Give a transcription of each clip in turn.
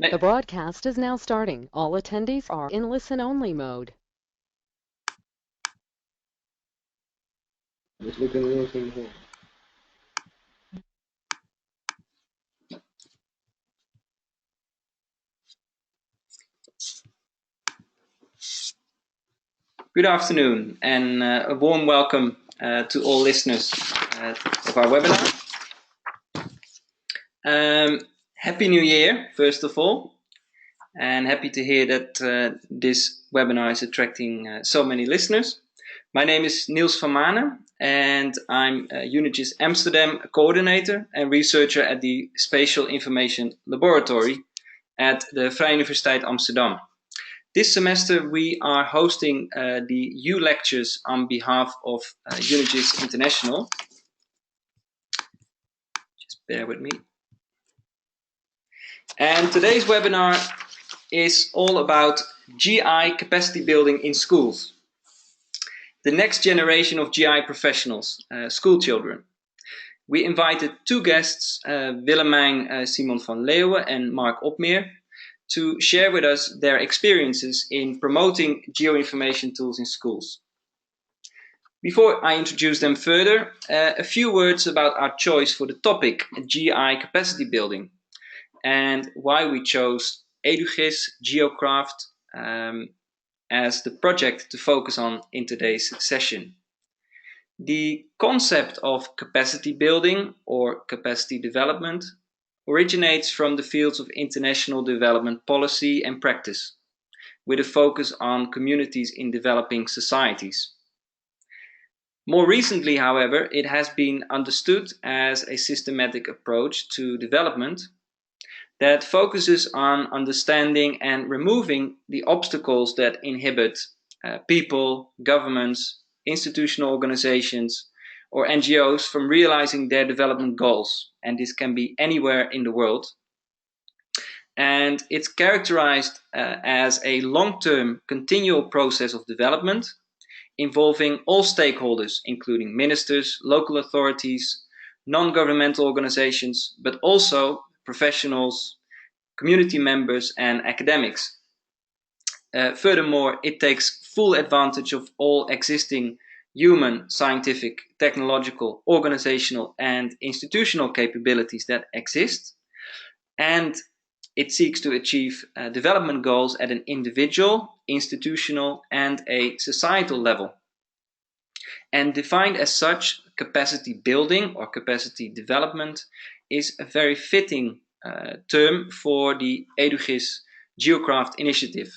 Nee. The broadcast is now starting. All attendees are in listen-only mode. Dus we kunnen heel veel horen. Good afternoon and a warm welcome to all listeners of our webinar. Happy New Year, first of all, and happy to hear that this webinar is attracting so many listeners. My name is Niels van Manen and I'm UNIGIS Amsterdam coordinator and researcher at the Spatial Information Laboratory at the Vrije Universiteit Amsterdam. This semester we are hosting the U lectures on behalf of UNIGIS International. Just bear with me. And today's webinar is all about GI capacity building in schools. The next generation of GI professionals, school children. We invited two guests, Willemijn Simon van Leeuwen and Mark Opmeer, to share with us their experiences in promoting geoinformation tools in schools. Before I introduce them further, a few words about our choice for the topic, GI capacity building, and why we chose UNIGIS GeoCraft as the project to focus on in today's session. The concept of capacity building or capacity development originates from the fields of international development policy and practice, with a focus on communities in developing societies. More recently, however, it has been understood as a systematic approach to development that focuses on understanding and removing the obstacles that inhibit people, governments, institutional organizations, or NGOs from realizing their development goals, and this can be anywhere in the world. And it's characterized as a long-term continual process of development involving all stakeholders, including ministers, local authorities, non-governmental organizations, but also professionals, community members, and academics. Furthermore, it takes full advantage of all existing human, scientific, technological, organizational, and institutional capabilities that exist, and it seeks to achieve development goals at an individual, institutional, and a societal level. And defined as such, capacity building or capacity development is a very fitting term for the UNIGIS GeoCraft initiative.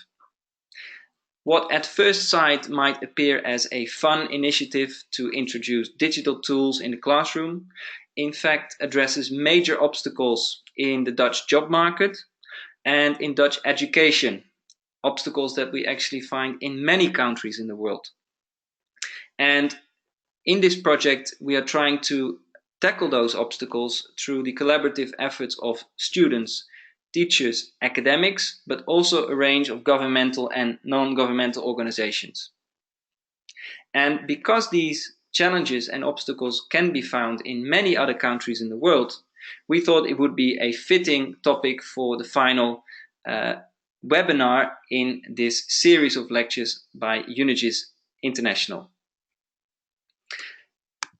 What at first sight might appear as a fun initiative to introduce digital tools in the classroom, in fact addresses major obstacles in the Dutch job market and in Dutch education, obstacles that we actually find in many countries in the world. And in this project, we are trying to tackle those obstacles through the collaborative efforts of students, teachers, academics, but also a range of governmental and non-governmental organizations. And because these challenges and obstacles can be found in many other countries in the world, we thought it would be a fitting topic for the final webinar in this series of lectures by UNIGIS International.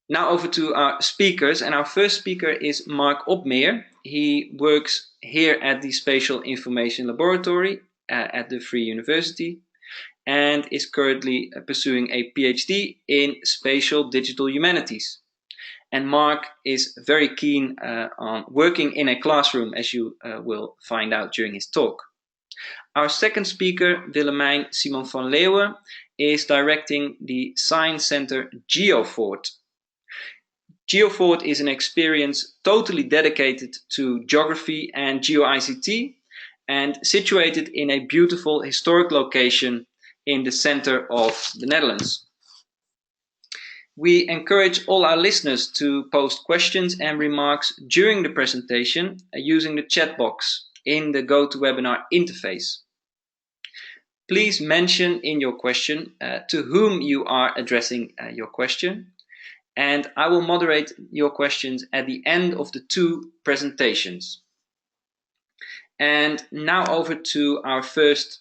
Now over to our speakers, and our first speaker is Mark Opmeer. He works here at the Spatial Information Laboratory at the Free University and is currently pursuing a PhD in Spatial Digital Humanities. And Mark is very keen on working in a classroom, as you will find out during his talk. Our second speaker, Willemijn Simon van Leeuwen, is directing the Science Center GeoFort. GeoFort is an experience totally dedicated to geography and geo-ICT and situated in a beautiful historic location in the center of the Netherlands. We encourage all our listeners to post questions and remarks during the presentation using the chat box in the GoToWebinar interface. Please mention in your question to whom you are addressing your question, and I will moderate your questions at the end of the two presentations. And now over to our first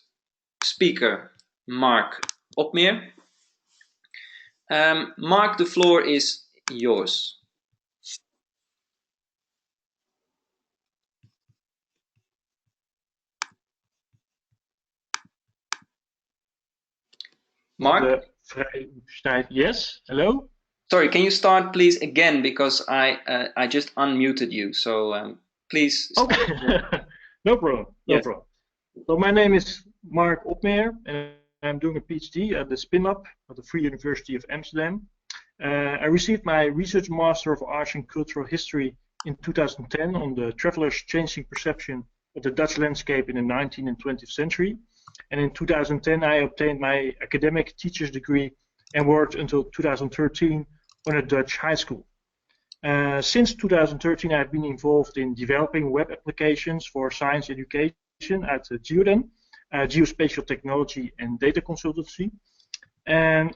speaker, Mark Opmeer. Mark, the floor is yours. Mark? Yes, hello? Sorry, can you start please again, because I just unmuted you, so please start. Okay, no problem, no Yes. problem. So my name is Mark Opmeer, and I'm doing a PhD at the spin-up at the Free University of Amsterdam. I received my Research Master of Arts and Cultural History in 2010 on the traveler's changing perception of the Dutch landscape in the 19th and 20th century. And in 2010, I obtained my academic teacher's degree and worked until 2013 on a Dutch high school. Since 2013, I've been involved in developing web applications for science education at GeoDen, Geospatial Technology and Data Consultancy. And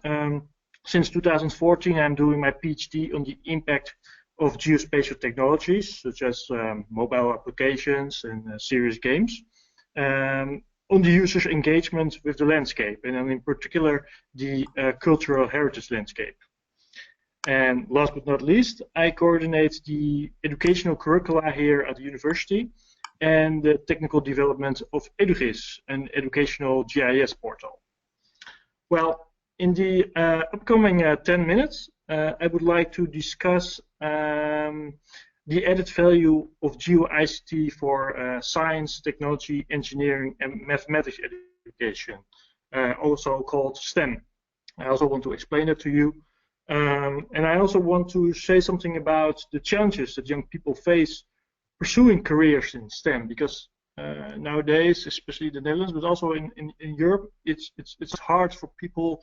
since 2014, I'm doing my PhD on the impact of geospatial technologies, such as mobile applications and serious games, on the user's engagement with the landscape, and in particular, the cultural heritage landscape. And last but not least, I coordinate the educational curricula here at the university and the technical development of EduGIS, an educational GIS portal. Well, in the upcoming 10 minutes, I would like to discuss the added value of GeoICT for science, technology, engineering, and mathematics education, also called STEM. I also want to explain it to you. And I also want to say something about the challenges that young people face pursuing careers in STEM, because nowadays, especially the Netherlands, but also in Europe, it's hard for people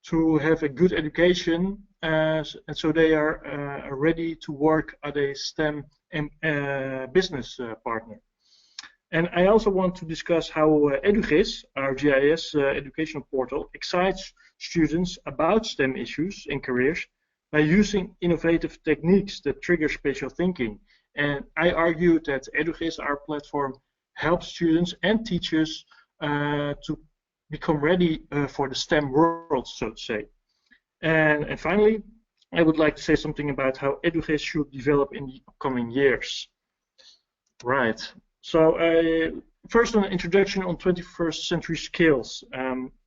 to have a good education, and so they are ready to work at a STEM business partner. And I also want to discuss how EduGIS, our GIS educational portal, excites students about STEM issues and careers by using innovative techniques that trigger spatial thinking. And I argue that EduGIS, our platform, helps students and teachers to become ready for the STEM world, so to say. And finally, I would like to say something about how EduGIS should develop in the upcoming years. Right. So first, an introduction on 21st century skills.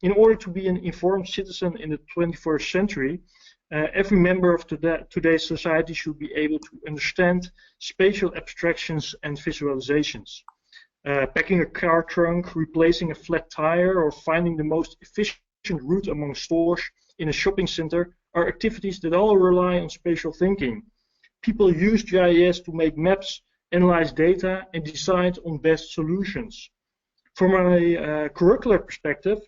In order to be an informed citizen in the 21st century, every member of today's society should be able to understand spatial abstractions and visualizations. Packing a car trunk, replacing a flat tire, or finding the most efficient route among stores in a shopping center are activities that all rely on spatial thinking. People use GIS to make maps, analyze data, and decide on best solutions. From a curricular perspective,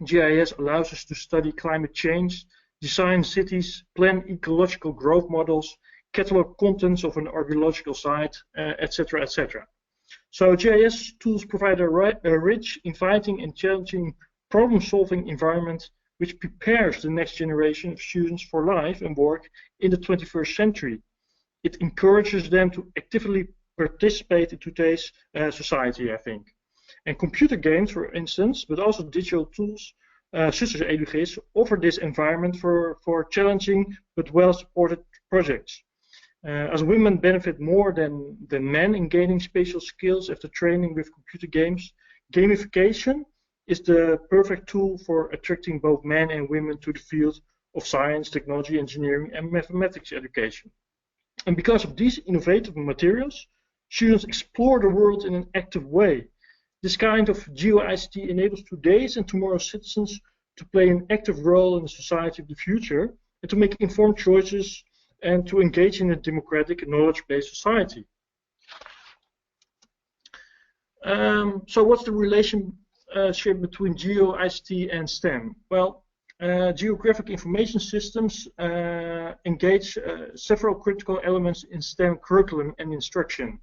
GIS allows us to study climate change, design cities, plan ecological growth models, catalog contents of an archaeological site, etc., etc. So GIS tools provide a rich, inviting, and challenging problem-solving environment which prepares the next generation of students for life and work in the 21st century. It encourages them to actively participate in today's society, I think. And computer games, for instance, but also digital tools such as EduGIS, offer this environment for challenging but well-supported projects. As women benefit more than men in gaining spatial skills after training with computer games, gamification is the perfect tool for attracting both men and women to the field of science, technology, engineering, and mathematics education. And because of these innovative materials, students explore the world in an active way. This kind of GeoICT enables today's and tomorrow's citizens to play an active role in the society of the future and to make informed choices and to engage in a democratic, knowledge-based society. So what's the relationship between GeoICT and STEM? Well, geographic information systems engage several critical elements in STEM curriculum and instruction.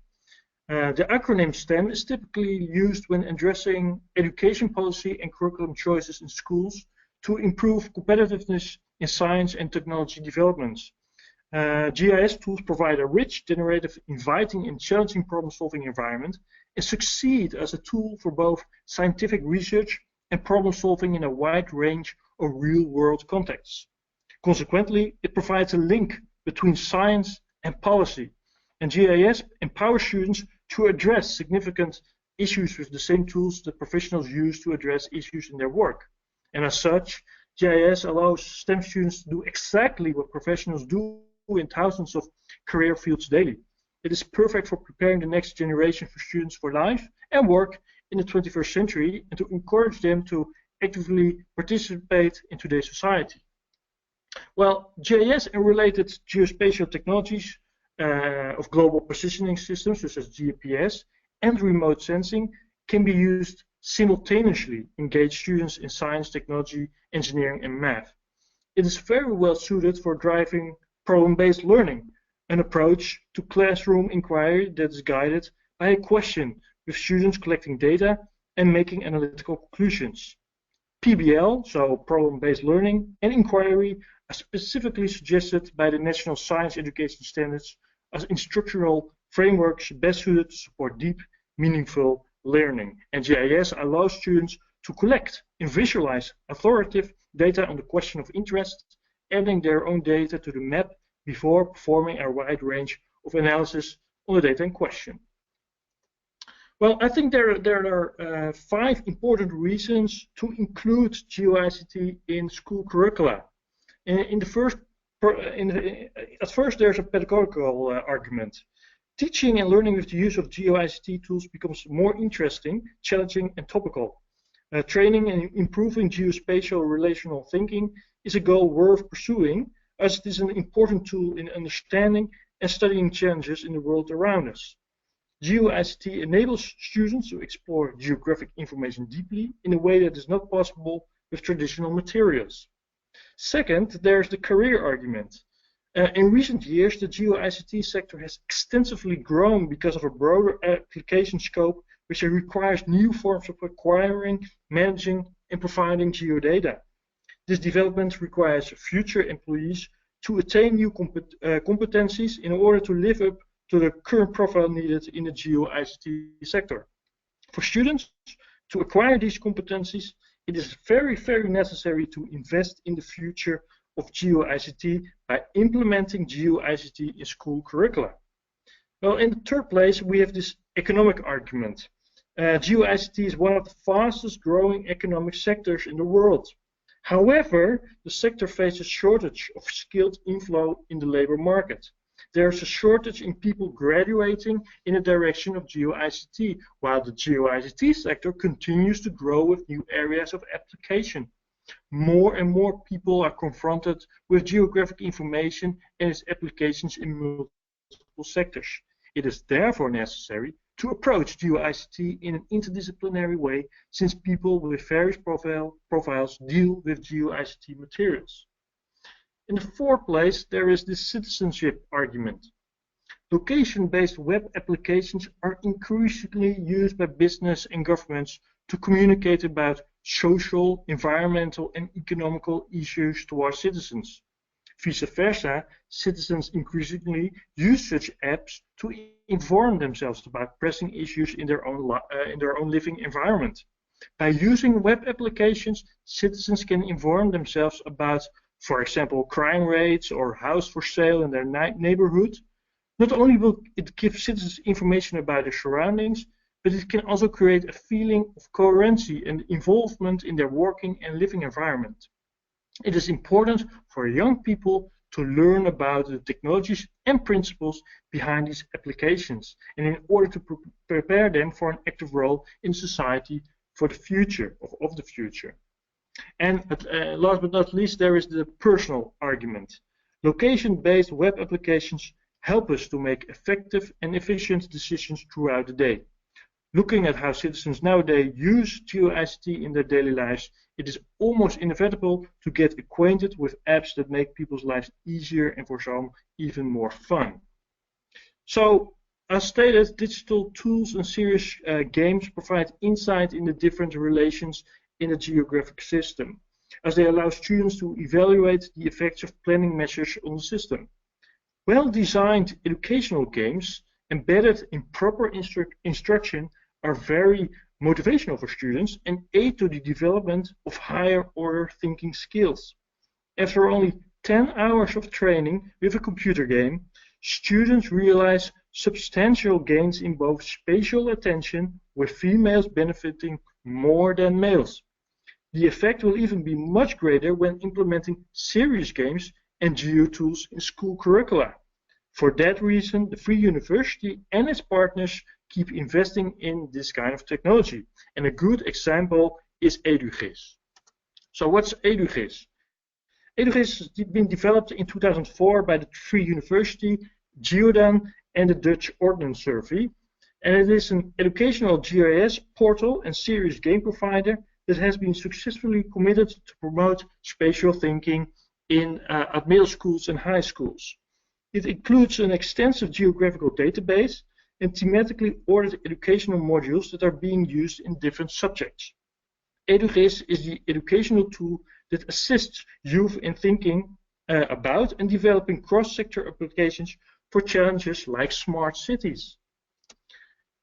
The acronym STEM is typically used when addressing education policy and curriculum choices in schools to improve competitiveness in science and technology developments. GIS tools provide a rich, generative, inviting, and challenging problem-solving environment, and succeed as a tool for both scientific research and problem solving in a wide range of real-world contexts. Consequently, it provides a link between science and policy, and GIS empowers students to address significant issues with the same tools that professionals use to address issues in their work. And as such, GIS allows STEM students to do exactly what professionals do in thousands of career fields daily. It is perfect for preparing the next generation for students for life and work in the 21st century and to encourage them to actively participate in today's society. Well, GIS and related geospatial technologies of global positioning systems such as GPS and remote sensing can be used simultaneously to engage students in science, technology, engineering, and math. It is very well suited for driving problem-based learning, an approach to classroom inquiry that is guided by a question, with students collecting data and making analytical conclusions. PBL, so problem-based learning, and inquiry are specifically suggested by the National Science Education Standards as instructional frameworks best suited to support deep, meaningful learning. And GIS allows students to collect and visualize authoritative data on the question of interest, adding their own data to the map before performing a wide range of analysis on the data in question. Well, I think there are 5 important reasons to include GeoICT in school curricula. At first, there's a pedagogical argument. Teaching and learning with the use of GeoICT tools becomes more interesting, challenging, and topical. Training and improving geospatial relational thinking is a goal worth pursuing, as it is an important tool in understanding and studying challenges in the world around us. GeoICT enables students to explore geographic information deeply in a way that is not possible with traditional materials. Second, there's the career argument. In recent years, the GeoICT sector has extensively grown because of a broader application scope, which requires new forms of acquiring, managing, and providing geodata. This development requires future employees to attain new competencies in order to live up to the current profile needed in the GeoICT sector. For students to acquire these competencies, it is very, very necessary to invest in the future of GeoICT by implementing GeoICT in school curricula. Well, in the third place, we have this economic argument. GeoICT is one of the fastest growing economic sectors in the world. However, the sector faces a shortage of skilled inflow in the labor market. There is a shortage in people graduating in the direction of GeoICT, while the GeoICT sector continues to grow with new areas of application. More and more people are confronted with geographic information and its applications in multiple sectors. It is therefore necessary to approach GeoICT in an interdisciplinary way, since people with various profiles deal with GeoICT materials. In the fourth place, there is the citizenship argument. Location-based web applications are increasingly used by business and governments to communicate about social, environmental, and economical issues to our citizens. Vice versa, citizens increasingly use such apps to inform themselves about pressing issues in their own living environment. By using web applications, citizens can inform themselves about, for example, crime rates or house for sale in their neighborhood. Not only will it give citizens information about their surroundings, but it can also create a feeling of coherency and involvement in their working and living environment. It is important for young people to learn about the technologies and principles behind these applications, and in order to prepare them for an active role in society for the future, of the future. And last but not least, there is the personal argument. Location-based web applications help us to make effective and efficient decisions throughout the day. Looking at how citizens nowadays use GeoICT in their daily lives, it is almost inevitable to get acquainted with apps that make people's lives easier and for some even more fun. So, as stated, digital tools and serious games provide insight in the different relations in the geographic system, as they allow students to evaluate the effects of planning measures on the system. Well-designed educational games embedded in proper instruction are very motivational for students and aid to the development of higher order thinking skills. After only 10 hours of training with a computer game, students realize substantial gains in both spatial attention, with females benefiting more than males. The effect will even be much greater when implementing serious games and geo tools in school curricula. For that reason, the Free University and its partners keep investing in this kind of technology. And a good example is UNIGIS. So what's UNIGIS? UNIGIS has been developed in 2004 by the Free University, Geodan, and the Dutch Ordnance Survey. And it is an educational GIS portal and serious game provider that has been successfully committed to promote spatial thinking at middle schools and high schools. It includes an extensive geographical database and thematically ordered educational modules that are being used in different subjects. UNIGIS is the educational tool that assists youth in thinking about and developing cross-sector applications for challenges like smart cities.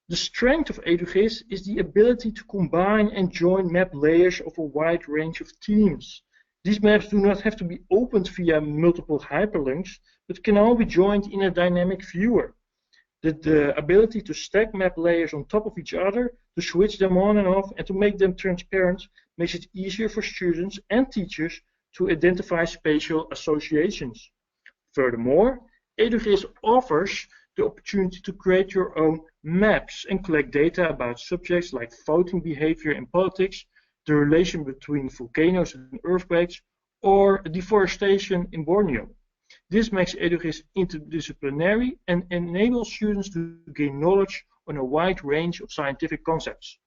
The strength of UNIGIS is the ability to combine and join map layers of a wide range of themes. These maps do not have to be opened via multiple hyperlinks, but can all be joined in a dynamic viewer. The ability to stack map layers on top of each other, to switch them on and off, and to make them transparent makes it easier for students and teachers to identify spatial associations. Furthermore, UNIGIS offers the opportunity to create your own maps and collect data about subjects like voting behavior in politics, the relation between volcanoes and earthquakes, or deforestation in Borneo. This makes UNIGIS interdisciplinary and enables students to gain knowledge on a wide range of scientific concepts.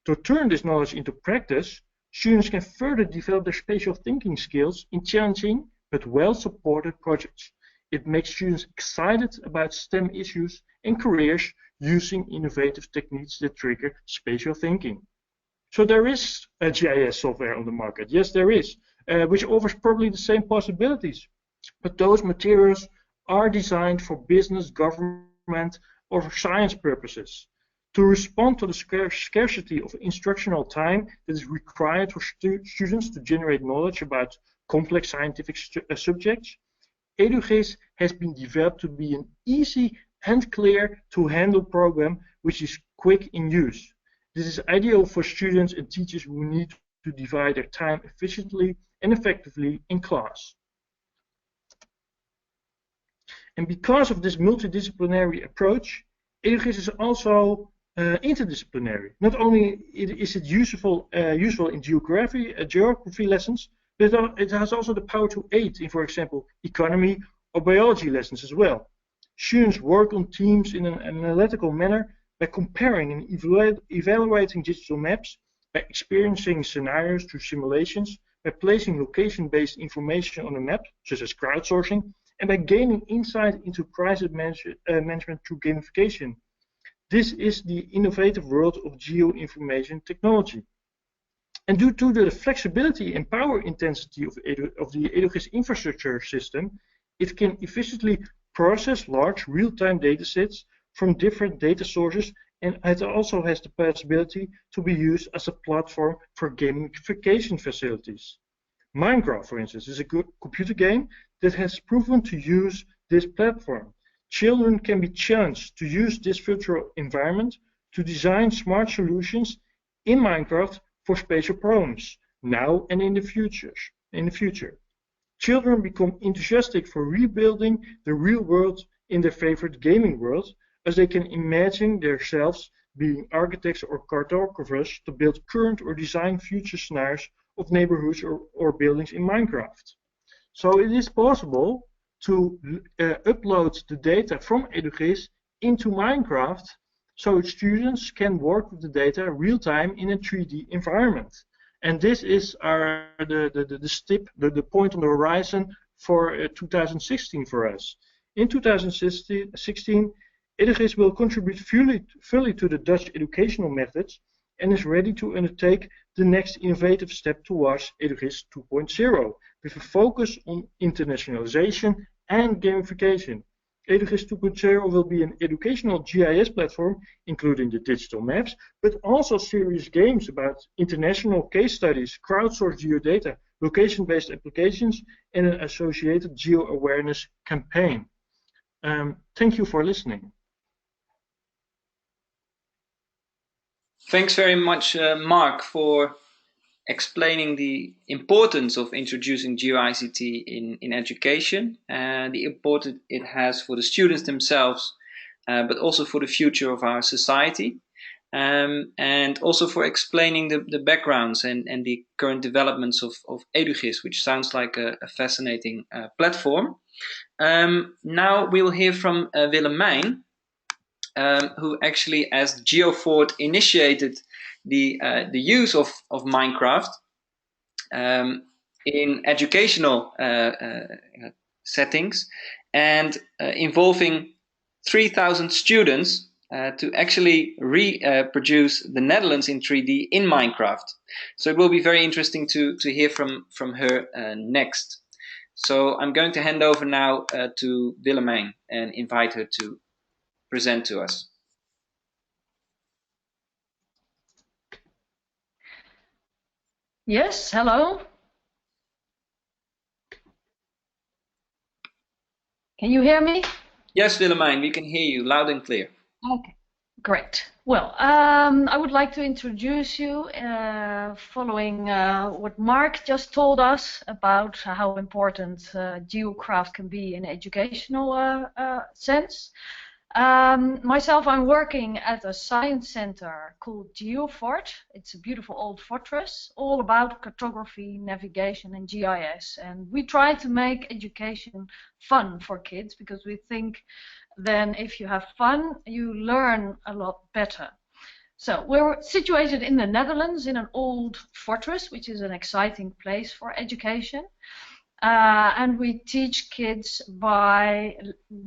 To turn this knowledge into practice, students can further develop their spatial thinking skills in challenging but well-supported projects. It makes students excited about STEM issues and careers using innovative techniques that trigger spatial thinking. So there is a GIS software on the market. Yes, there is, which offers probably the same possibilities. But those materials are designed for business, government, or for science purposes. To respond to the scarcity of instructional time that is required for students to generate knowledge about complex scientific subjects, UNIGIS has been developed to be an easy and clear to handle program which is quick in use. This is ideal for students and teachers who need to divide their time efficiently and effectively in class. And because of this multidisciplinary approach, UNIGIS is also interdisciplinary. Not only is it useful in geography lessons, but it has also the power to aid in, for example, economy or biology lessons as well. Students work on teams in an analytical manner by comparing and evaluating digital maps, by experiencing scenarios through simulations, by placing location-based information on a map, such as crowdsourcing, and by gaining insight into crisis management through gamification. This is the innovative world of geoinformation technology. And due to the flexibility and power intensity of the UNIGIS infrastructure system, it can efficiently process large real-time datasets from different data sources, and it also has the possibility to be used as a platform for gamification facilities. Minecraft, for instance, is a good computer game that has proven to use this platform. Children can be challenged to use this virtual environment to design smart solutions in Minecraft for spatial problems, now and in the future. Children become enthusiastic for rebuilding the real world in their favorite gaming world, as they can imagine themselves being architects or cartographers to build current or design future scenarios of neighborhoods or buildings in Minecraft. So it is possible to upload the data from UNIGIS into Minecraft so students can work with the data real time in a 3D environment. And this is the point on the horizon for 2016 for us. In 2016, UNIGIS will contribute fully to the Dutch educational methods and is ready to undertake the next innovative step towards UNIGIS 2.0 with a focus on internationalization and gamification. UNIGIS 2.0 will be an educational GIS platform, including the digital maps, but also serious games about international case studies, crowdsourced geodata, location-based applications, and an associated geo-awareness campaign. Thank you for listening. Thanks very much, Mark, for explaining the importance of introducing GeoICT in education, and the importance it has for the students themselves, but also for the future of our society, and also for explaining the backgrounds and the current developments of UNIGIS, which sounds like a fascinating platform. Now we'll hear from Willemijn, who actually, as GeoFort, initiated the use of Minecraft in educational settings, and involving 3,000 students to actually reproduce the Netherlands in 3D in Minecraft. So it will be very interesting to hear from her next. So I'm going to hand over now to Willemijn and invite her to present to us. Yes, hello. Can you hear me? Yes, Willemijn, we can hear you loud and clear. Okay, great. Well, I would like to introduce you following what Mark just told us about how important GeoCraft can be in educational sense. Myself, I'm working at a science center called GeoFort. It's a beautiful old fortress, all about cartography, navigation, and GIS. And we try to make education fun for kids, because we think then if you have fun, you learn a lot better. So we're situated in the Netherlands in an old fortress, which is an exciting place for education. And we teach kids by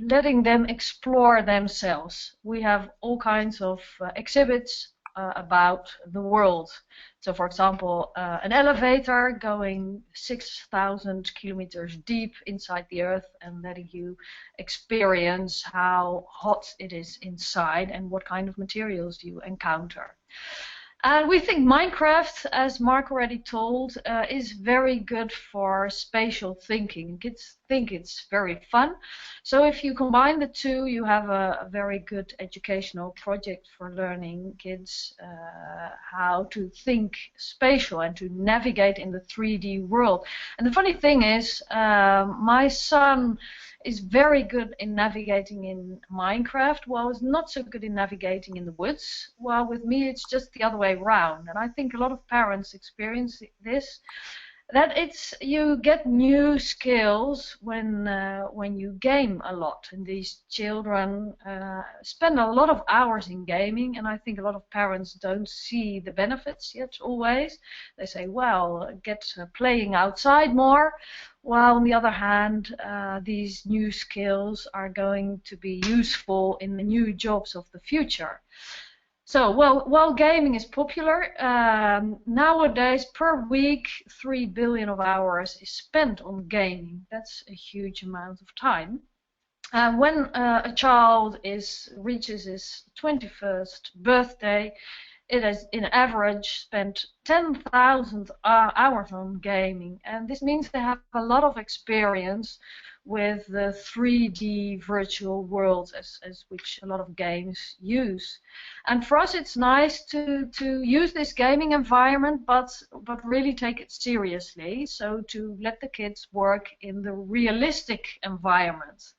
letting them explore themselves. We have all kinds of exhibits about the world. So, for example, an elevator going 6,000 kilometers deep inside the earth and letting you experience how hot it is inside and what kind of materials you encounter. And we think Minecraft, as Mark already told, is very good for spatial thinking. Kids think it's very fun. So if you combine the two, you have a very good educational project for learning kids how to think spatial and to navigate in the 3D world. And the funny thing is, my son is very good in navigating in Minecraft, while is not so good in navigating in the woods. While with me it's just the other way around. And I think a lot of parents experience this, that you get new skills when you game a lot. And these children spend a lot of hours in gaming, and I think a lot of parents don't see the benefits yet always. They say, well, get playing outside more. While on the other hand, these new skills are going to be useful in the new jobs of the future. So, while gaming is popular, nowadays per week 3 billion of hours is spent on gaming. That's a huge amount of time. When a child reaches his 21st birthday, it has, in average, spent 10,000 hours on gaming, and this means they have a lot of experience with the 3D virtual worlds, as which a lot of games use. And for us, it's nice to use this gaming environment, but really take it seriously. So to let the kids work in the realistic environment.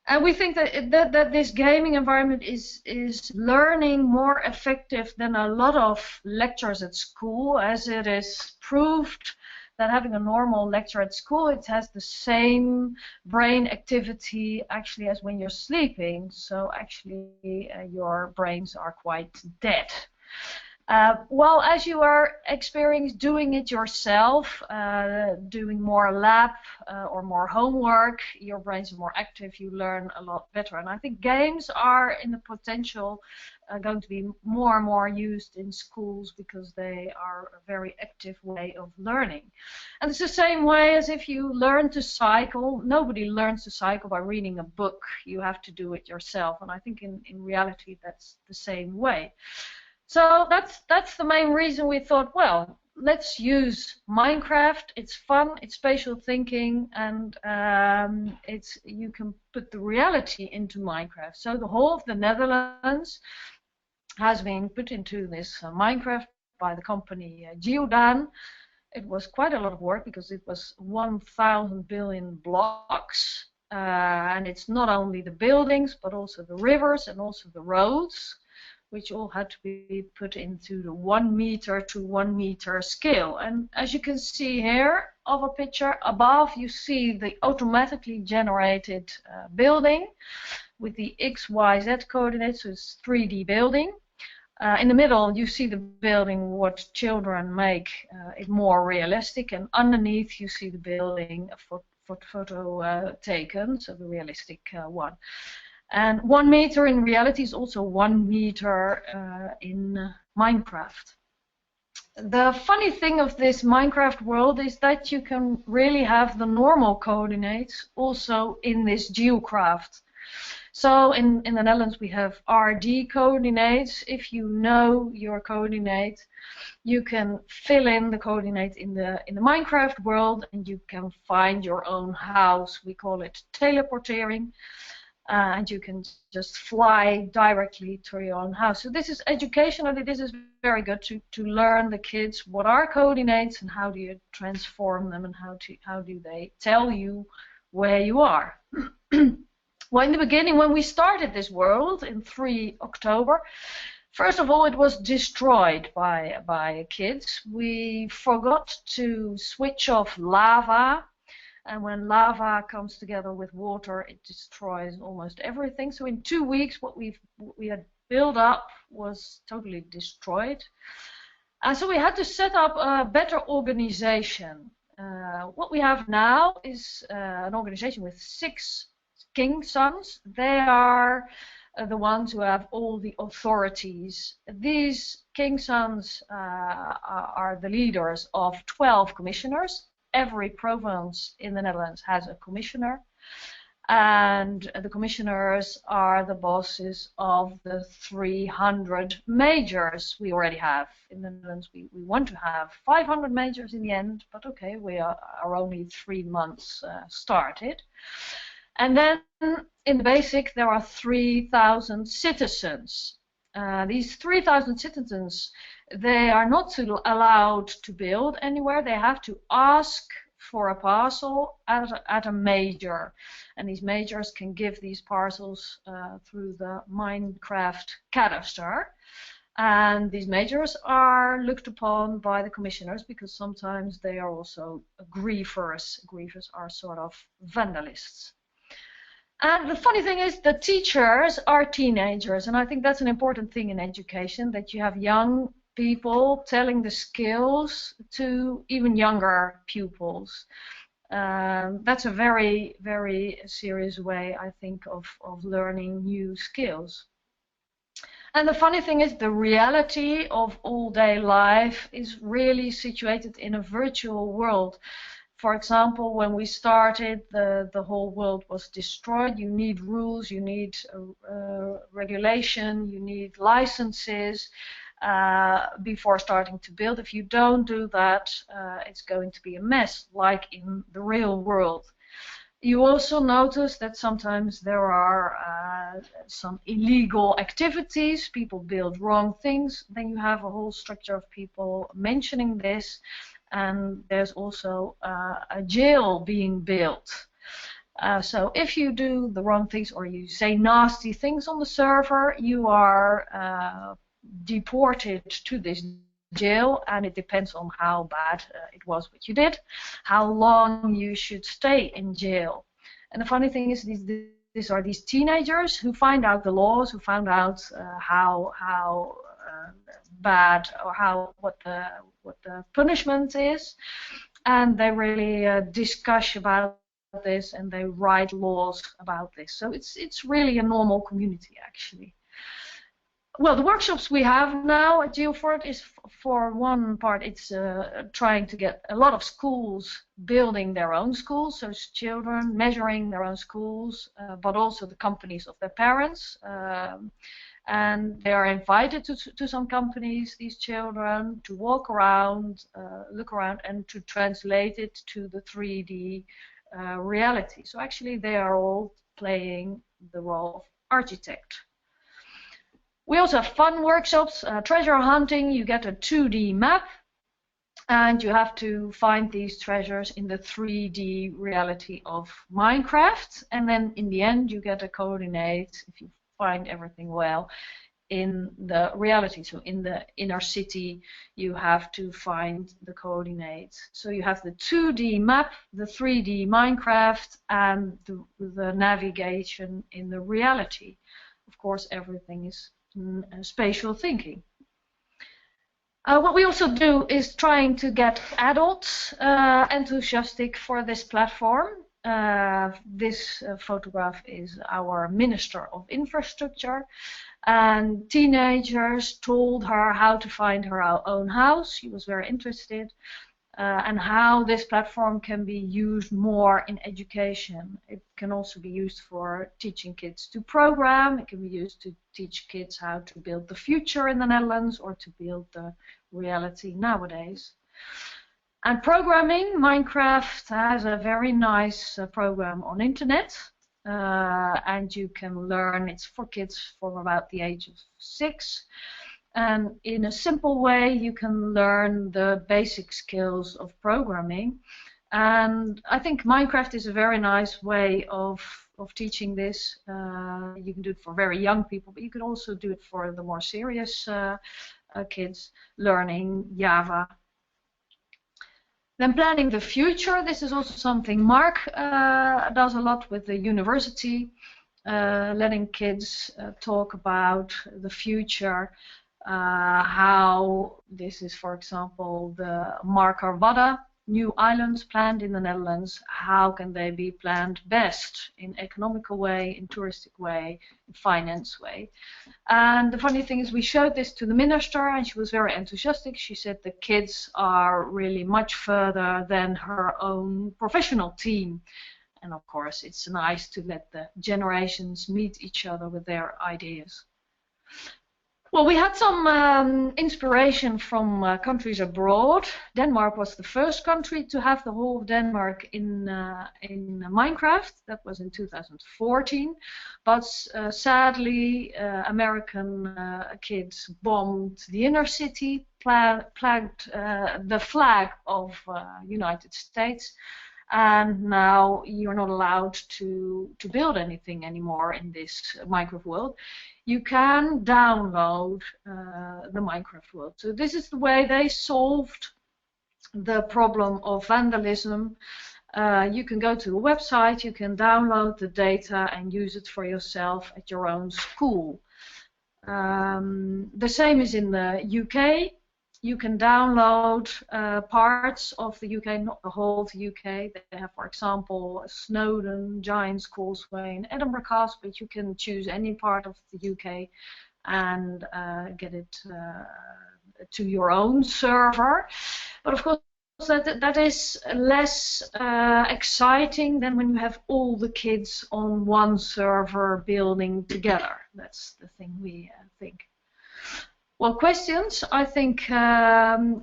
And we think that this gaming environment is learning more effective than a lot of lectures at school, as it is proved that having a normal lecture at school, it has the same brain activity actually as when you're sleeping. So actually your brains are quite dead. Well, as you are doing it yourself, doing more lab or more homework, your brains are more active, you learn a lot better. And I think games are in the potential going to be more and more used in schools because they are a very active way of learning. And it's the same way as if you learn to cycle. Nobody learns to cycle by reading a book. You have to do it yourself. And I think in reality that's the same way. So that's the main reason we thought, well, let's use Minecraft. It's fun, it's spatial thinking, and you can put the reality into Minecraft. So the whole of the Netherlands has been put into this Minecraft by the company Giodan. It was quite a lot of work because it was 1,000 billion blocks, and it's not only the buildings but also the rivers and also the roads, which all had to be put into the 1 meter to 1 meter scale. And as you can see here of a picture above, you see the automatically generated building with the X, Y, Z coordinates, so it's 3D building. In the middle, you see the building what children make it more realistic, and underneath you see the building photo taken, so the realistic one. And 1 meter in reality is also 1 meter in Minecraft. The funny thing of this Minecraft world is that you can really have the normal coordinates also in this geocraft. So in the Netherlands we have RD coordinates. If you know your coordinate, you can fill in the coordinate in the Minecraft world and you can find your own house. We call it teleportering. And you can just fly directly to your own house. So this is educationally, this is very good to learn the kids what are coordinates and how do you transform them and how do they tell you where you are. Well, in the beginning, when we started this world in 3 October, first of all, it was destroyed by kids. We forgot to switch off lava. And when lava comes together with water, it destroys almost everything. So in 2 weeks, what we had built up was totally destroyed. And so we had to set up a better organization. What we have now is an organization with 6 king sons. They are the ones who have all the authorities. These king sons are the leaders of 12 commissioners. Every province in the Netherlands has a commissioner, and the commissioners are the bosses of the 300 majors we already have. In the Netherlands we want to have 500 majors in the end, but okay, we are only 3 months started. And then in the basic there are 3,000 citizens. These 3,000 citizens, they are not allowed to build anywhere. They have to ask for a parcel at a major. And these majors can give these parcels through the Minecraft cadastre. And these majors are looked upon by the commissioners because sometimes they are also griefers. Griefers are sort of vandalists. And the funny thing is the teachers are teenagers, and I think that's an important thing in education, that you have young people telling the skills to even younger pupils. That's a very, very serious way, I think, of learning new skills. And the funny thing is the reality of all-day life is really situated in a virtual world. For example, when we started, the whole world was destroyed. You need rules, you need regulation, you need licenses before starting to build. If you don't do that, it's going to be a mess, like in the real world. You also notice that sometimes there are some illegal activities, people build wrong things, then you have a whole structure of people mentioning this. And there's also a jail being built. So if you do the wrong things or you say nasty things on the server, you are deported to this jail, and it depends on how bad it was what you did, how long you should stay in jail. And the funny thing is these are these teenagers who find out the laws, who found out how bad or what the punishment is, and they really discuss about this and they write laws about this. So it's really a normal community actually. Well, the workshops we have now at Geofort is for one part, it's trying to get a lot of schools building their own schools, so children measuring their own schools, but also the companies of their parents. And they are invited to some companies, these children, to walk around, look around, and to translate it to the 3D reality. So actually, they are all playing the role of architect. We also have fun workshops, treasure hunting. You get a 2D map, and you have to find these treasures in the 3D reality of Minecraft. And then in the end, you get a coordinate if you find everything well in the reality. So in the inner city, you have to find the coordinates. So you have the 2D map, the 3D Minecraft, and the navigation in the reality. Of course, everything is spatial thinking. What we also do is trying to get adults enthusiastic for this platform. This photograph is our Minister of Infrastructure, and teenagers told her how to find her own house. She was very interested. And how this platform can be used more in education. It can also be used for teaching kids to program. It can be used to teach kids how to build the future in the Netherlands or to build the reality nowadays. And programming, Minecraft has a very nice program on internet. And you can learn, it's for kids from about the age of 6. And in a simple way, you can learn the basic skills of programming. And I think Minecraft is a very nice way of teaching this. You can do it for very young people, but you can also do it for the more serious kids learning Java. Then planning the future. This is also something Mark does a lot with the university, letting kids talk about the future. How this is, for example, the Markarvada new islands planned in the Netherlands. How can they be planned best in economical way, in touristic way, in finance way? And the funny thing is, we showed this to the minister, and she was very enthusiastic. She said the kids are really much further than her own professional team. And of course, it's nice to let the generations meet each other with their ideas. Well, we had some inspiration from countries abroad. Denmark was the first country to have the whole of Denmark in Minecraft. That was in 2014. But sadly, American kids bombed the inner city, plagued the flag of United States. And now you're not allowed to build anything anymore in this Minecraft world. You can download the Minecraft world. So this is the way they solved the problem of vandalism. You can go to a website, you can download the data and use it for yourself at your own school. The same is in the UK. You can download parts of the UK, not the whole of the UK. They have, for example, Snowdon, Giant's Causeway, and Edinburgh Castle, but you can choose any part of the UK and get it to your own server. But of course, that is less exciting than when you have all the kids on one server building together. That's the thing we think. Well, questions. I think,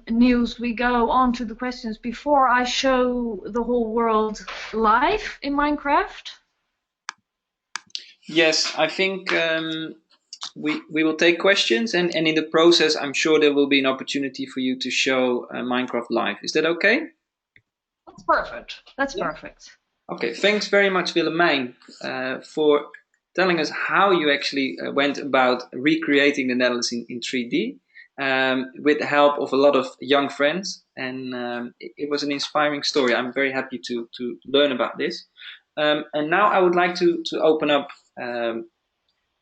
Niels, we go on to the questions before I show the whole world live in Minecraft. Yes, I think we will take questions, and in the process, I'm sure there will be an opportunity for you to show Minecraft live. Is that okay? That's perfect. That's perfect. Okay, thanks very much, Willemijn, for telling us how you actually went about recreating the Netherlands in 3D with the help of a lot of young friends. And it was an inspiring story. I'm very happy to learn about this. And now I would like to open up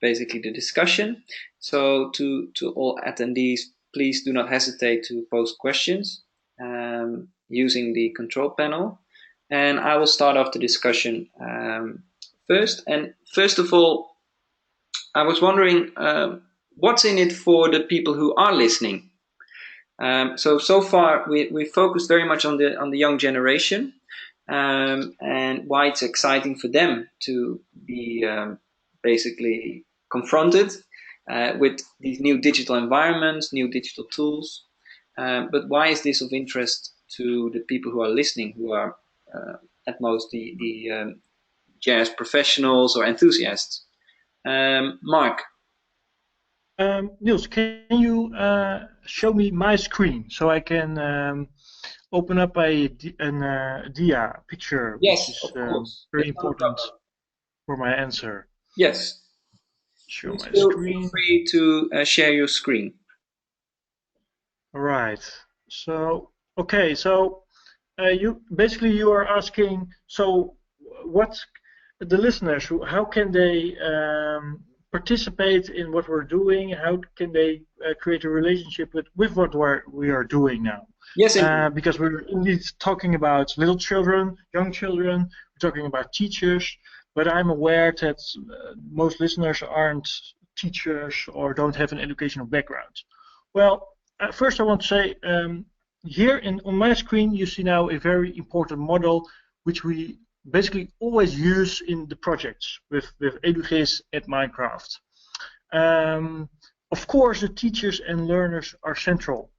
basically the discussion. So to all attendees, please do not hesitate to post questions using the control panel. And I will start off the discussion first. And first of all, I was wondering, what's in it for the people who are listening? So far we focused very much on the young generation, and why it's exciting for them to be basically confronted with these new digital environments, new digital tools. But why is this of interest to the people who are listening, who are at most the jazz professionals or enthusiasts? Mark. Niels, can you show me my screen so I can open up a dia picture, Yes, which is of course. very That's not a important problem. for my answer. Yes. Show my Feel screen. free to share your screen. All right. So, okay. So, you are asking. So, what the listeners? How can they participate in what we're doing? How can they create a relationship with what we are doing now? Yes, indeed. Because we're indeed talking about little children, young children. We're talking about teachers. But I'm aware that most listeners aren't teachers or don't have an educational background. Well, first I want to say here on my screen you see now a very important model which we basically always use in the projects with UNIGIS at Minecraft. Of course, the teachers and learners are central.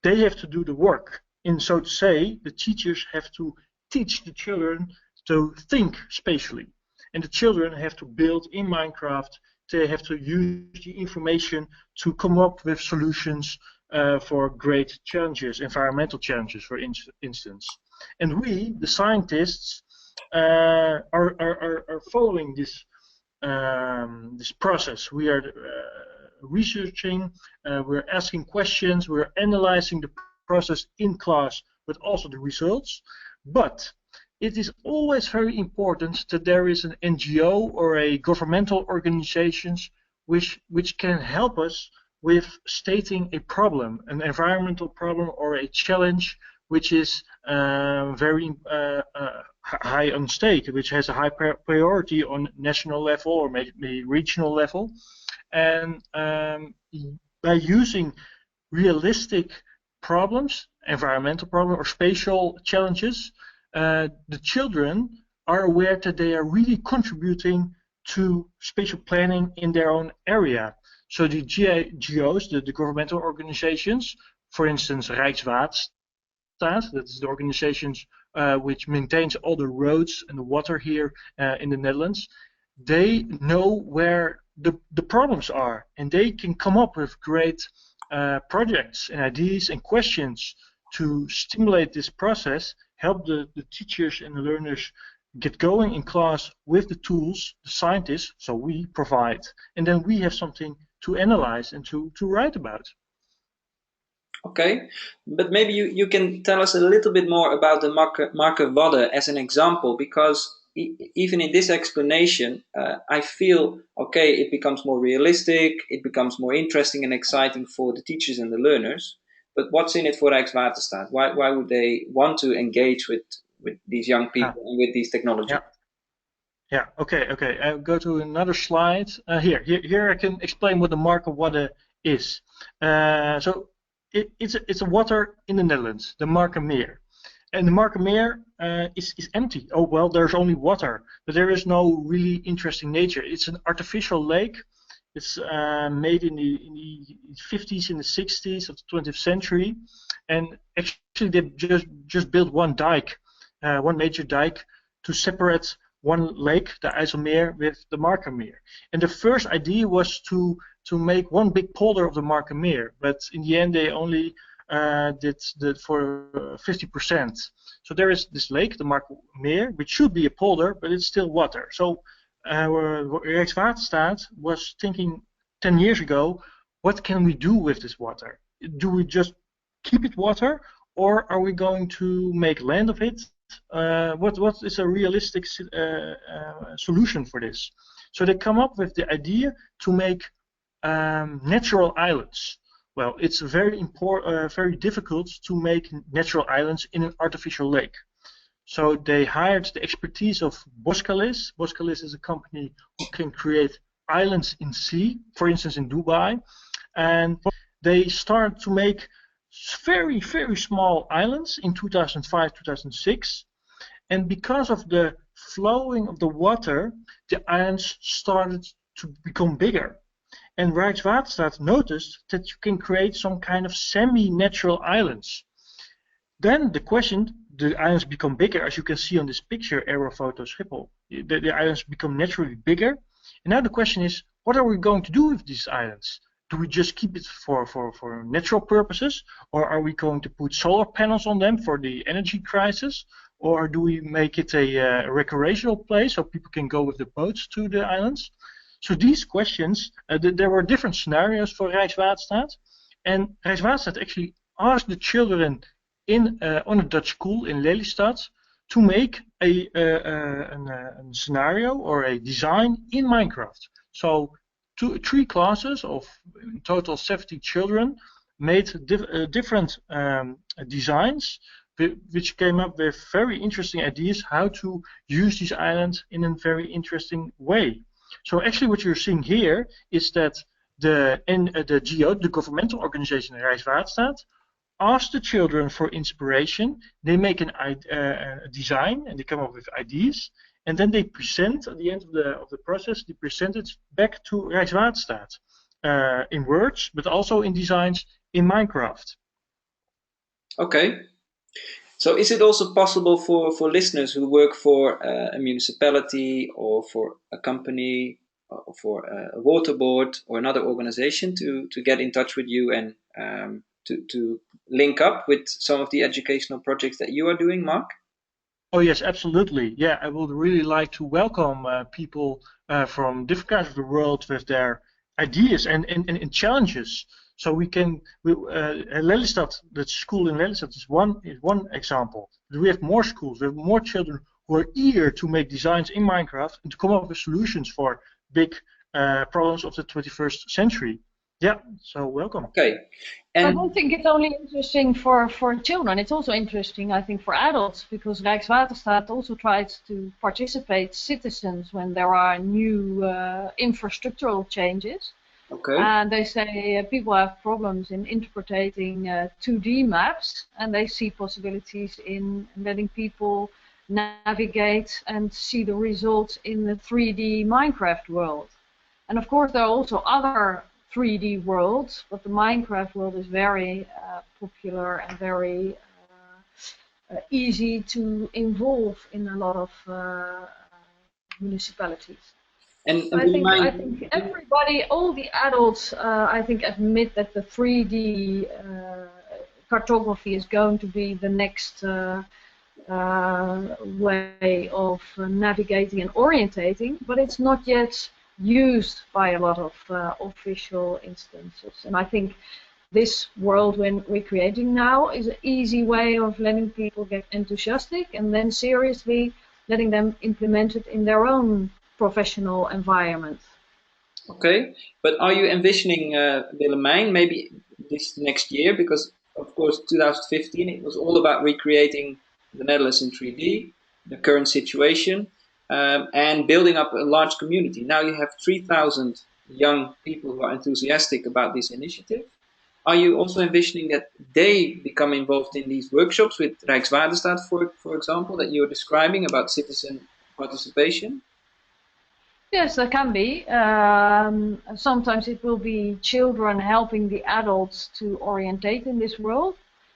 They have to do the work. And so to say, the teachers have to teach the children to think spatially. And the children have to build in Minecraft. They have to use the information to come up with solutions for great challenges, environmental challenges, for instance. And we, the scientists, are following this process. We are researching, we're asking questions, we're analyzing the process in class, but also the results. But it is always very important that there is an NGO or a governmental organization which can help us with stating a problem, an environmental problem or a challenge which is very high on stake, which has a high priority on national level or maybe regional level. And by using realistic problems, environmental problems or spatial challenges, the children are aware that they are really contributing to spatial planning in their own area. So the GOs, the governmental organizations, for instance, Rijkswaterstaat, that is the organization which maintains all the roads and the water here in the Netherlands, they know where the problems are, and they can come up with great projects and ideas and questions to stimulate this process, help the teachers and the learners get going in class with the tools, the scientists, so we provide, and then we have something to analyze and to write about. Okay, but maybe you can tell us a little bit more about the Marke Wadde as an example, because even in this explanation, I feel, okay, it becomes more realistic, it becomes more interesting and exciting for the teachers and the learners, but what's in it for Rijkswaterstaat? Why would they want to engage with these young people and with these technologies? Yeah. Okay. I'll go to another slide. Here I can explain what the Marke Wadde is. So it's a water in the Netherlands, the Markermeer. And the Markermeer is empty. Oh, well, there's only water, but there is no really interesting nature. It's an artificial lake. It's made in the 50s and the 60s of the 20th century. And actually they just built one dike, one major dike to separate one lake, the IJsselmeer, with the Markermeer. And the first idea was to make one big polder of the Markermeer, but in the end they only did for 50%. So there is this lake, the Markermeer, which should be a polder, but it's still water. So Rijkswaterstaat was thinking 10 years ago, what can we do with this water? Do we just keep it water, or are we going to make land of it? What is a realistic solution for this? So they come up with the idea to make natural islands. Well, it's very difficult to make natural islands in an artificial lake. So they hired the expertise of Boskalis. Boskalis is a company who can create islands in sea, for instance in Dubai, and they started to make very, very small islands in 2005, 2006. And because of the flowing of the water, the islands started to become bigger. And Rijkswaterstaat noticed that you can create some kind of semi-natural islands. Then the question, the islands become bigger, as you can see on this picture, Aerophoto Schiphol. The islands become naturally bigger. And now the question is, what are we going to do with these islands? Do we just keep it for natural purposes, or are we going to put solar panels on them for the energy crisis, or do we make it a recreational place so people can go with the boats to the islands? So these questions, there were different scenarios for Rijkswaterstaat, and Rijkswaterstaat actually asked the children on a Dutch school in Lelystad to make a scenario or a design in Minecraft. So three classes of in total 70 children made different designs, which came up with very interesting ideas how to use these islands in a very interesting way. So actually what you're seeing here is that the GO, the governmental organization Rijkswaterstaat, ask the children for inspiration. They make a design and they come up with ideas, and then they present at the end of the process. They present it back to Rijkswaterstaat in words, but also in designs in Minecraft. Okay. So is it also possible for listeners who work for a municipality or for a company or for a water board or another organization to get in touch with you and to link up with some of the educational projects that you are doing, Mark? Oh yes, absolutely. Yeah, I would really like to welcome people from different kinds of the world with their ideas and challenges. So we can, Lelystad, the school in Lelystad is one example. But we have more schools, we have more children who are eager to make designs in Minecraft and to come up with solutions for big problems of the 21st century. Yeah, so welcome. Okay. And I don't think it's only interesting for children. It's also interesting, I think, for adults, because Rijkswaterstaat also tries to participate citizens when there are new infrastructural changes. okay. And they say people have problems in interpreting 2D maps, and they see possibilities in letting people navigate and see the results in the 3D Minecraft world. And of course, there are also other 3D worlds, but the Minecraft world is very popular and very easy to involve in a lot of municipalities. And I think everybody, all the adults, I think admit that the 3D cartography is going to be the next way of navigating and orientating, but it's not yet used by a lot of official instances. And I think this world we're creating now is an easy way of letting people get enthusiastic and then seriously letting them implement it in their own professional environment. Okay, but are you envisioning, Willemijn, maybe this next year? Because of course 2015 it was all about recreating the Netherlands in 3D, the current situation, and building up a large community. Now you have 3,000 young people who are enthusiastic about this initiative. Are you also envisioning that they become involved in these workshops with Rijkswaterstaat, for example, that you're describing about citizen participation? Yes, there can be. Sometimes it will be children helping the adults to orientate in this world.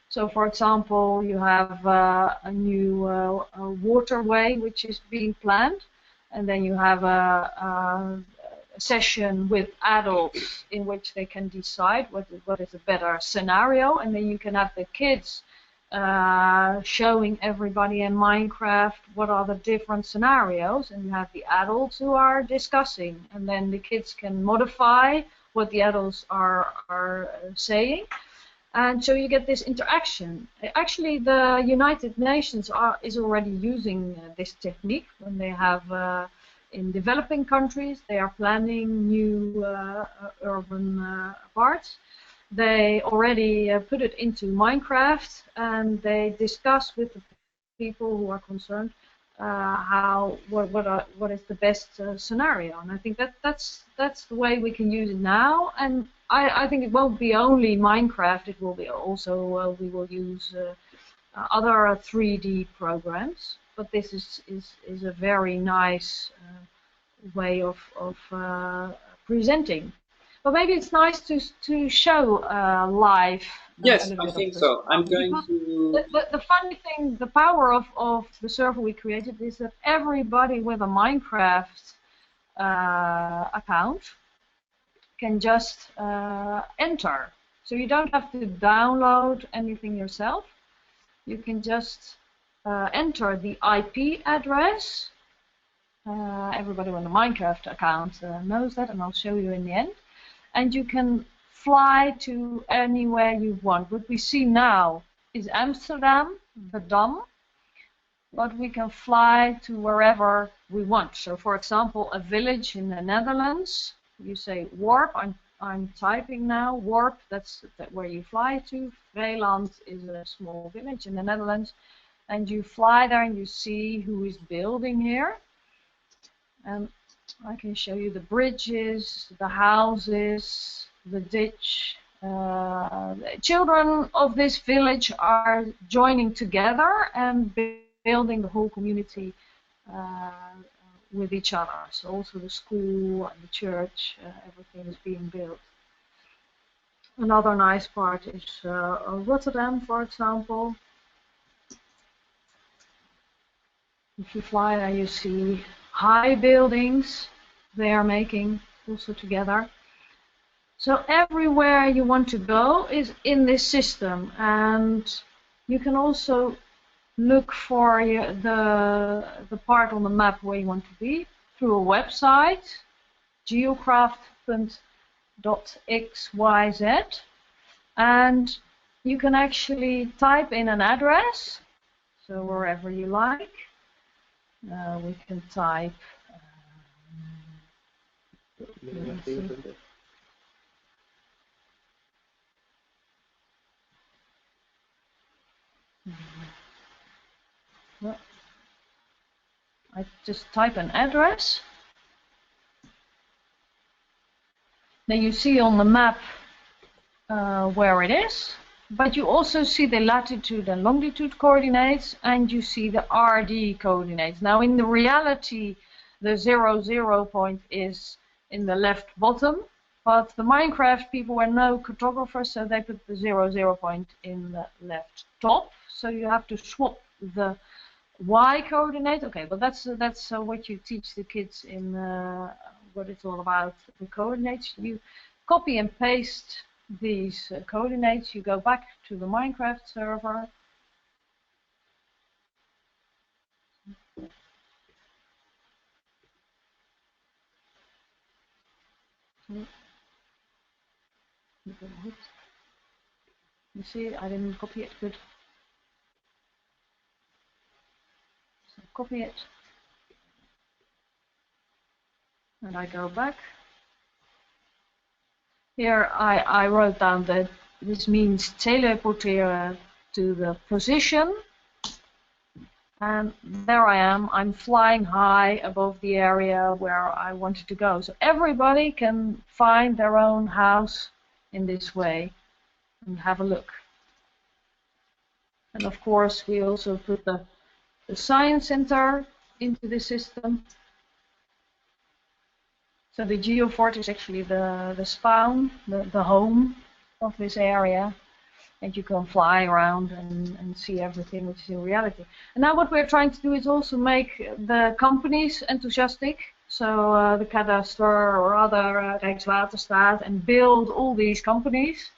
So, for example, you have a new waterway which is being planned, and then you have a session with adults in which they can decide what is a better scenario, and then you can have the kids showing everybody in Minecraft what are the different scenarios, and you have the adults who are discussing, and then the kids can modify what the adults are saying, and so you get this interaction. Actually, the United Nations is already using this technique when they have in developing countries they are planning new urban parts. They already put it into Minecraft, and they discuss with the people who are concerned what is the best scenario. And I think that's the way we can use it now. And I think it won't be only Minecraft. It will be also we will use other 3D programs. But this is a very nice way of presenting. But maybe it's nice to show live. Yes, I think so. I'm going to. The funny thing, the power of the server we created is that everybody with a Minecraft account can just enter. So you don't have to download anything yourself. You can just enter the IP address. Everybody with a Minecraft account knows that, and I'll show you in the end. And you can fly to anywhere you want. What we see now is Amsterdam, the Dam, but we can fly to wherever we want. So, for example, a village in the Netherlands, you say Warp. I'm typing now Warp. That's where you fly to. Vreeland is a small village in the Netherlands, and you fly there and you see who is building here. And I can show you the bridges, the houses, the ditch. Children of this village are joining together and building the whole community with each other. So also the school and the church, everything is being built. Another nice part is Rotterdam, for example. If you fly there, you see high buildings they are making also together. So everywhere you want to go is in this system, and you can also look for the part on the map where you want to be through a website, geocraft.xyz, and you can actually type in an address, so wherever you like. We can type well, I just type an address. Then you see on the map where it is, but you also see the latitude and longitude coordinates, and you see the RD coordinates. Now, in the reality, the 0 point is in the left bottom, but the Minecraft people were no cartographers, so they put the 0 point in the left top. So you have to swap the Y coordinate. Okay, but that's what you teach the kids in what it's all about. The coordinates. You copy and paste these coordinates. You go back to the Minecraft server. You see, I didn't copy it good. So copy it, and I go back. Here I wrote down that this means teleporteren to the position. And there I am. I'm flying high above the area where I wanted to go. So everybody can find their own house in this way and have a look. And of course, we also put the science center into the system. So the geofort is actually the spawn, the home of this area. And you can fly around and see everything which is in reality. And now what we're trying to do is also make the companies enthusiastic. So the Kadaster or other Rijkswaterstaat, and build all these companies,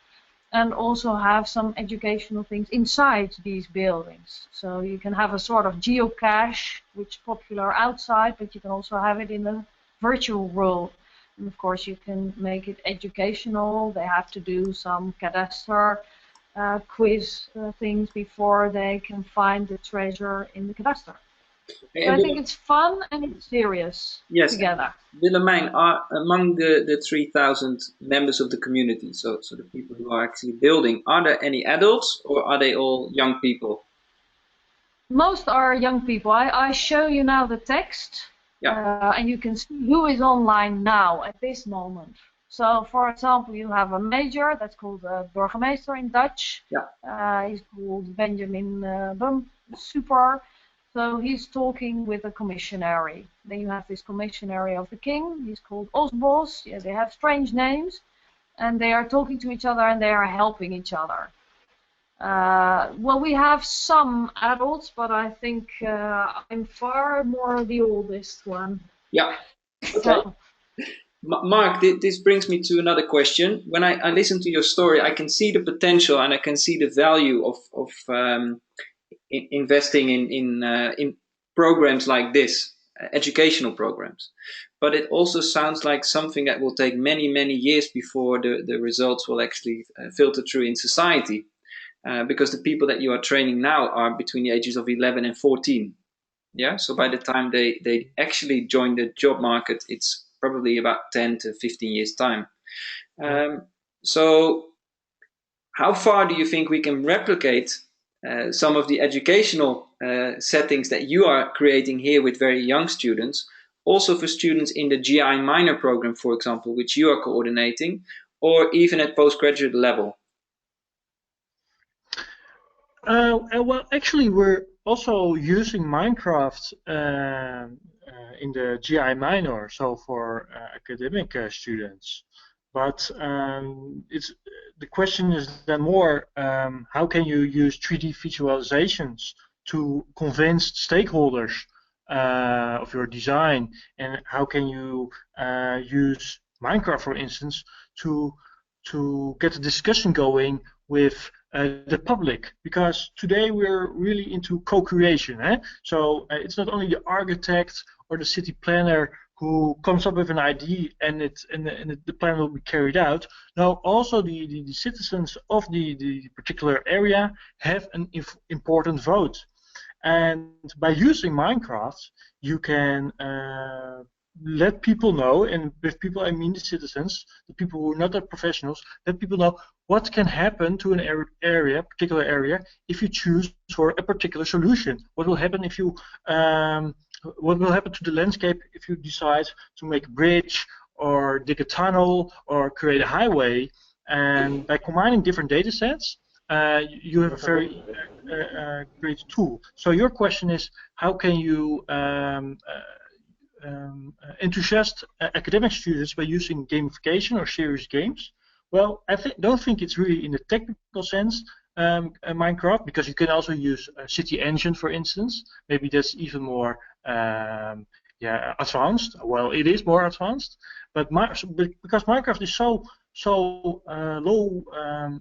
and also have some educational things inside these buildings. So you can have a sort of geocache, which is popular outside, but you can also have it in the virtual world. And of course you can make it educational. They have to do some Kadaster quiz things before they can find the treasure in the cadastre. So I think it's fun and it's serious together. Willemijn, are among the 3,000 members of the community, so the people who are actually building, are there any adults or are they all young people? Most are young people. I show you now the text, Yeah. and you can see who is online now at this moment. So, for example, you have a major that's called burgemeester in Dutch. Yeah. He's called Benjamin Super. So he's talking with a commissionary. Then you have this commissionary of the king. He's called Osbos. Yeah, they have strange names, and they are talking to each other and they are helping each other. Well, we have some adults, but I think I'm far more the oldest one. Yeah. Okay. So, Mark, this brings me to another question. When I listen to your story, I can see the potential and I can see the value of investing in programs like this, educational programs. But it also sounds like something that will take many years before the results will actually filter through in society. Because the people that you are training now are between the ages of 11 and 14. Yeah, so by the time they actually join the job market, it's probably about 10 to 15 years time. So how far do you think we can replicate some of the educational settings that you are creating here with very young students, also for students in the GI minor program, for example, which you are coordinating, or even at postgraduate level? Well, actually, we're also using Minecraft in the GI minor, so for academic students. But it's the question is then more how can you use 3D visualizations to convince stakeholders of your design, and how can you use Minecraft, for instance, to get a discussion going with the public, because today we're really into co-creation. So it's not only the architect or the city planner who comes up with an idea and the plan will be carried out. No, also the citizens of the particular area have an important vote. And by using Minecraft, you can let people know, and with people I mean the citizens, the people who are not the professionals, let people know what can happen to an particular area, if you choose for a particular solution. What will happen if you, what will happen to the landscape if you decide to make a bridge or dig a tunnel or create a highway? And by combining different data sets, you have a very great tool. So your question is, how can you enthusiast academic students by using gamification or serious games? Well, I don't think it's really in the technical sense, Minecraft, because you can also use City Engine, for instance. Maybe that's even more advanced. Well, it is more advanced, but because Minecraft is so low,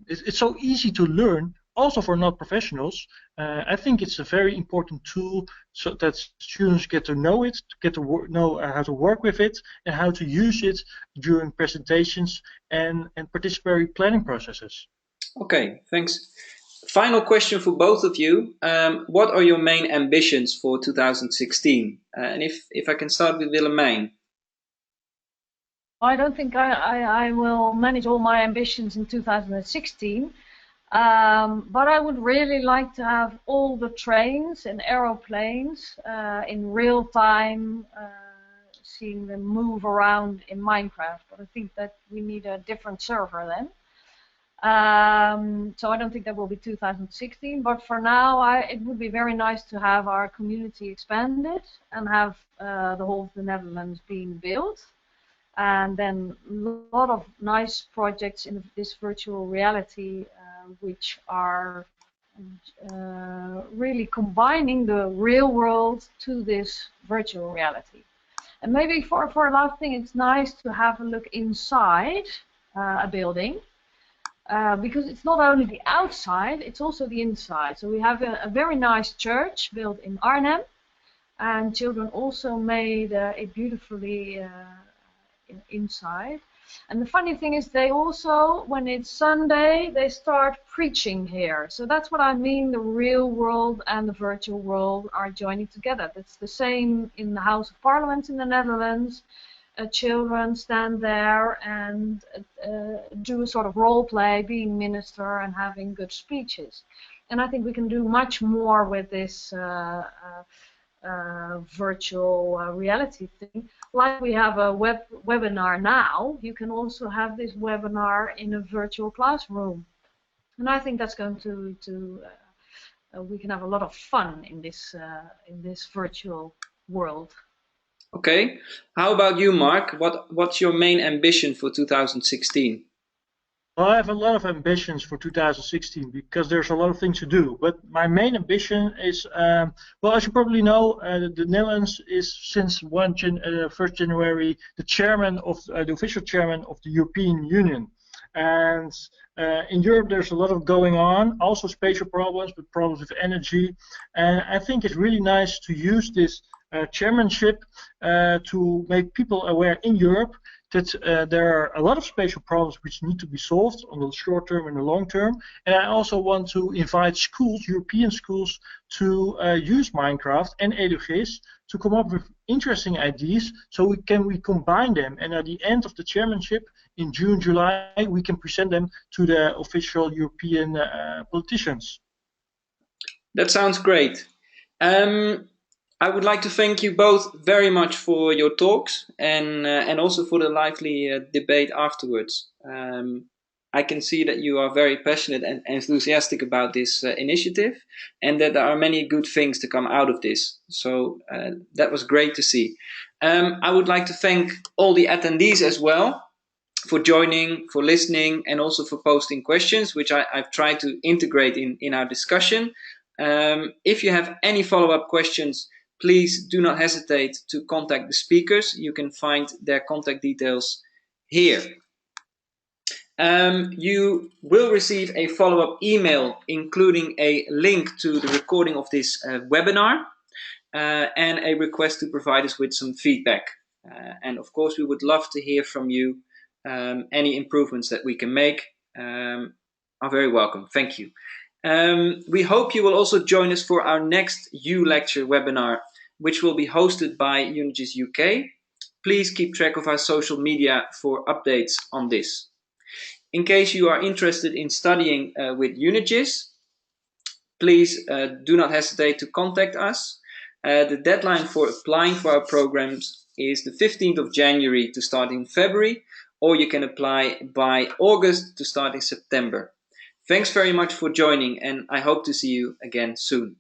it's so easy to learn. Also for non-professionals, I think it's a very important tool so that students get to know it, get to know how to work with it, and how to use it during presentations and participatory planning processes. Okay, thanks. Final question for both of you. What are your main ambitions for 2016? And if I can start with Willemijn. I don't think I will manage all my ambitions in 2016. But I would really like to have all the trains and aeroplanes in real time, seeing them move around in Minecraft. But I think that we need a different server then. So I don't think that will be 2016. But for now, it would be very nice to have our community expanded and have the whole of the Netherlands being built. And then a lot of nice projects in this virtual reality, which are really combining the real world to this virtual reality. And maybe for a last thing, it's nice to have a look inside a building, because it's not only the outside, it's also the inside. So we have a very nice church built in Arnhem, and children also made it beautifully inside. And the funny thing is, they also, when it's Sunday, they start preaching here. So that's what I mean, the real world and the virtual world are joining together. That's the same in the House of Parliament in the Netherlands. children stand there and do a sort of role play, being minister and having good speeches. And I think we can do much more with this virtual reality thing. Like we have a webinar now, you can also have this webinar in a virtual classroom. And I think that's going to we can have a lot of fun in this virtual world. Okay. How about you, Mark? What's your main ambition for 2016? Well, I have a lot of ambitions for 2016 because there's a lot of things to do. But my main ambition is, well, as you probably know, the Netherlands is since 1st January the chairman of the official chairman of the European Union. And in Europe, there's a lot of going on, also spatial problems, but problems with energy. And I think it's really nice to use this chairmanship to make people aware in Europe that there are a lot of spatial problems which need to be solved on the short term and the long term. And I also want to invite schools, European schools, to use Minecraft and UNIGIS to come up with interesting ideas so we combine them. And at the end of the chairmanship in June, July, we can present them to the official European politicians. That sounds great. I would like to thank you both very much for your talks and also for the lively debate afterwards. I can see that you are very passionate and enthusiastic about this initiative, and that there are many good things to come out of this. So that was great to see. I would like to thank all the attendees as well for joining, for listening, and also for posting questions, which I've tried to integrate in our discussion. If you have any follow-up questions, please do not hesitate to contact the speakers. You can find their contact details here. You will receive a follow-up email including a link to the recording of this webinar and a request to provide us with some feedback. And of course, we would love to hear from you. Any improvements that we can make are very welcome. Thank you. We hope you will also join us for our next U-Lecture webinar, which will be hosted by UNIGIS UK. Please keep track of our social media for updates on this. In case you are interested in studying with UNIGIS, please do not hesitate to contact us. The deadline for applying for our programs is the 15th of January to start in February, or you can apply by August to start in September. Thanks very much for joining, and I hope to see you again soon.